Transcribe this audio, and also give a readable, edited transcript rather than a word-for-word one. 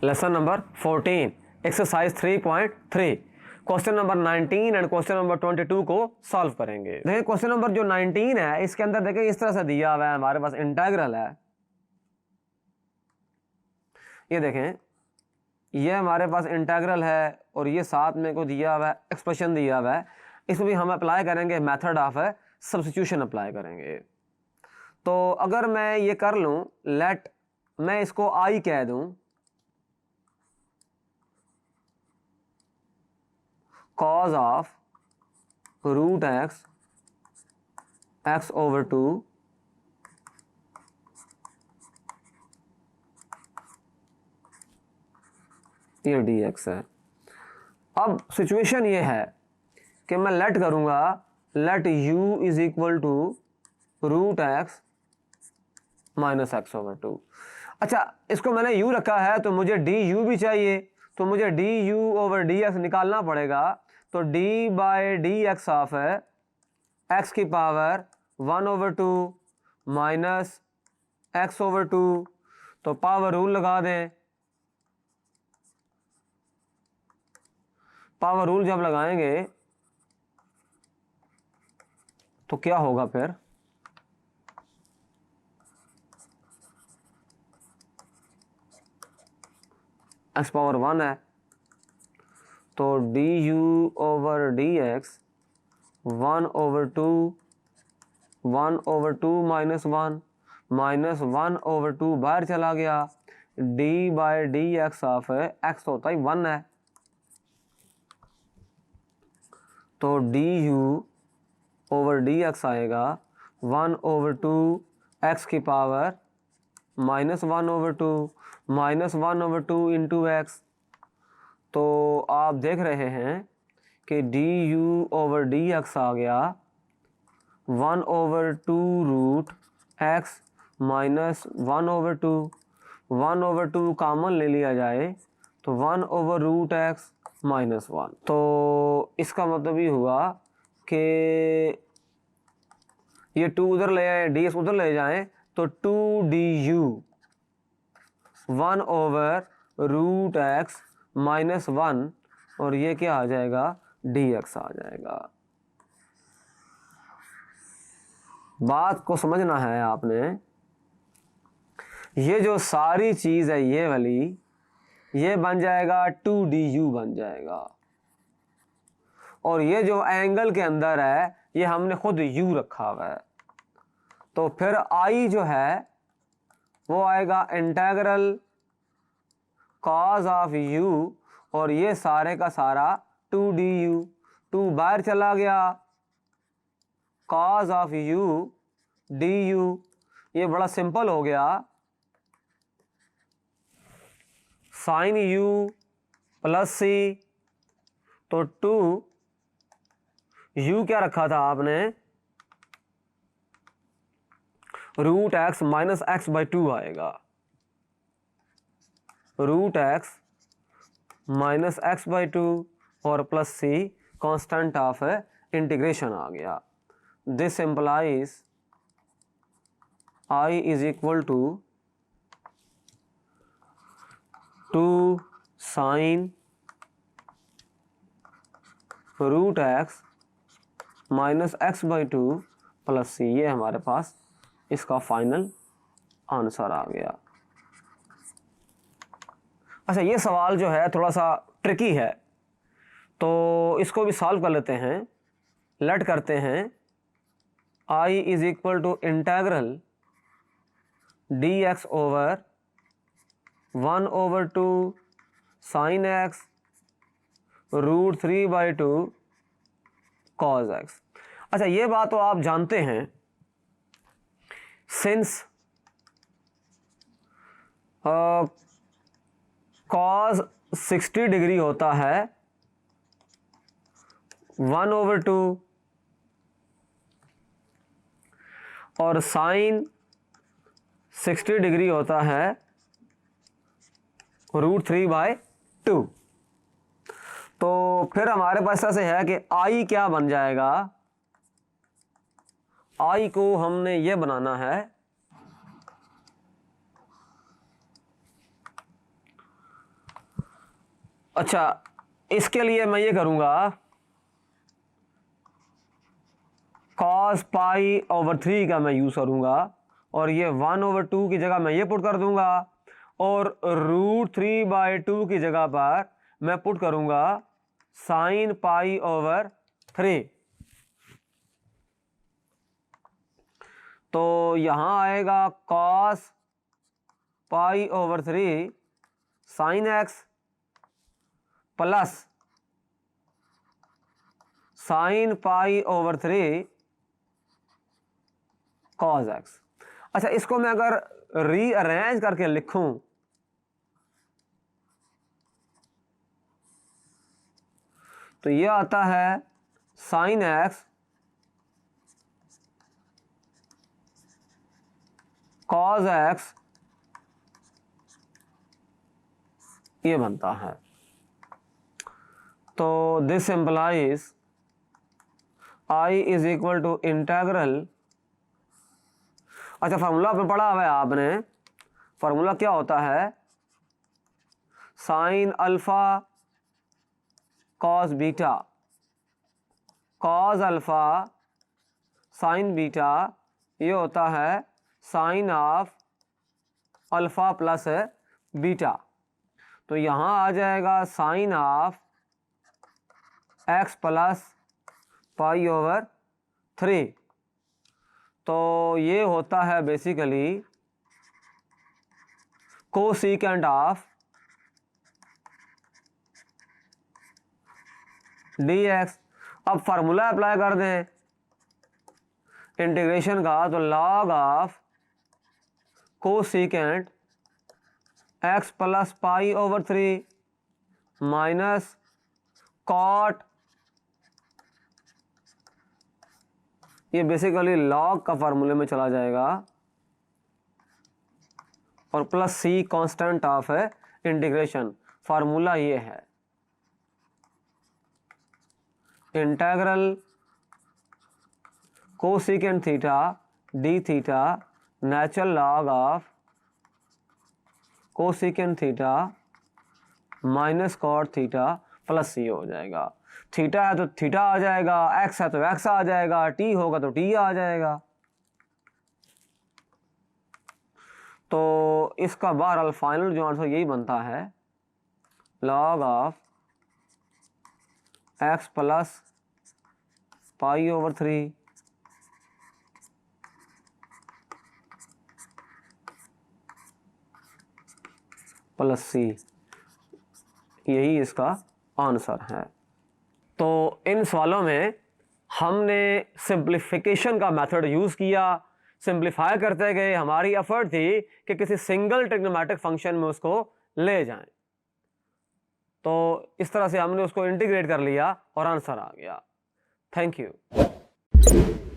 Lesson number 14 exercise 3.3 question number 19 and question number 22 को solve करेंगे। देखिए क्वेश्चन नंबर जो 19 है इसके अंदर देखिए इस तरह से दिया हुआ है, हमारे पास इंटीग्रल है। ये देखें, ये हमारे पास इंटीग्रल है और ये साथ में को दिया हुआ है, एक्सप्रेशन दिया हुआ है। इसमें भी हम अप्लाई करेंगे मेथड ऑफ सब्स्टिट्यूशन अप्लाई करेंगे। तो अगर मैं ये कर लूँ, लेट मैं इसको आई कह दूँ, cos of root x over 2 ये dx है। अब सिचुएशन ये है कि मैं लेट करूंगा, let u is equal to root x minus X over 2। अच्छा, इसको मैंने u रखा है तो मुझे du भी चाहिए, तो मुझे du ओवर dx निकालना पड़ेगा। तो d by D x of x की power 1 over 2 minus X over 2, तो पावर रूल लगा दें। पावर रूल जब लगाएंगे तो क्या होगा फिर, x पावर 1 है तो du over dx 1 over 2 1 over 2 minus 1 minus 1 over 2 बाहर चला गया, d by D x of x होता ही 1 है, तो du ओवर dx आएगा 1 ओवर 2 x की power minus 1 over 2 minus 1 over 2 into X. तो आप देख रहे हैं कि du ओवर डी एक्स आ गया 1 over 2 root x minus 1 over 2, 1 over 2 common ले लिया जाए तो 1 ओवर रूट एक्स माइनस 1। तो इसका मतलब ये हुआ कि ये 2 उधर ले आए, डी एक्स उधर ले जाएं तो 2du 1 over root x minus 1 और ये क्या आ जाएगा, dx आ जाएगा। बात को समझना है आपने, ये जो सारी चीज है ये वाली, ये बन जाएगा 2du बन जाएगा, और ये जो एंगल के अंदर है ये हमने खुद u रखा हुआ है। तो फिर i जो है वो आएगा इंटीग्रल cos ऑफ u, और ये सारे का सारा 2du, 2 बाहर चला गया, cos ऑफ u du, ये बड़ा सिंपल हो गया, sin u प्लस c, तो 2u क्या रखा था आपने, root x minus x by 2 आएगा, root x minus x by 2 और plus c constant of integration आ गया। This implies i is equal to 2 sine root x minus x by 2 plus c, ये हमारे पास इसका फाइनल आंसर आ गया। अच्छा, ये सवाल जो है थोड़ा सा ट्रिकी है तो इसको भी सॉल्व कर लेते हैं। लेट करते हैं i is equal to integral dx over 1 over 2 sine X root 3 by 2 cos X. अच्छा, ये बात तो आप जानते हैं, सिंस कॉस 60 डिग्री होता है 1 ओवर 2 और साइन 60 डिग्री होता है रूट 3 बाई 2। तो फिर हमारे पास ऐसे है कि आई क्या बन जाएगा, आई को हमने ये बनाना है अच्छा, इसके लिए मैं ये करूँगा cos पाई ओवर 3 का मैं यूज़ करूँगा और ये 1/2 की जगह मैं ये पुट कर दूंगा और √3/2 की जगह पर मैं पुट करूँगा sin पाई ओवर 3। तो यहाँ आएगा cos पाई over 3 sin x plus sin पाई ओवर 3 cos x। अच्छा, इसको मैं अगर रीअरेंज करके लिखूं तो ये आता है sin x cos x, ये बनता है। तो this implies I is equal to integral, अच्छा फार्मूला आपने पढ़ा हुआ है आपने, फार्मूला क्या होता है, sine alpha cos beta, cos alpha sine beta, ये होता है sine of alpha plus beta. तो यहाँ आ जाएगा sine of X plus pi over 3। तो ये होता है बेसिकली कोसेकेंट ऑफ dx। अब फार्मूला अप्लाई कर दें इंटीग्रेशन का, तो log of cosecant x plus pi over 3 minus cot, ये बेसिकली लॉग का फार्मूले में चला जाएगा और प्लस c कांस्टेंट ऑफ है इंटीग्रेशन। फार्मूला ये है integral cosecant theta D theta natural log of cosecant theta minus cot theta plus c हो जाएगा। थीटा है तो थीटा आ जाएगा, एक्स है तो एक्स आ जाएगा, टी होगा तो टी आ जाएगा। तो इसका बहरहाल फाइनल जो आंसर यही बनता है, log of X plus pi over 3 plus c, यही इसका आंसर है। तो इन सवालों में हमने सिंप्लीफिकेशन का मेथड यूज़ किया, सिंप्लीफाई करते गए। हमारी एफर्ट थी कि किसी सिंगल ट्रिग्नोमेट्रिक फंक्शन में उसको ले जाएं। तो इस तरह से हमने उसको इंटीग्रेट कर लिया और आंसर आ गया। Thank you.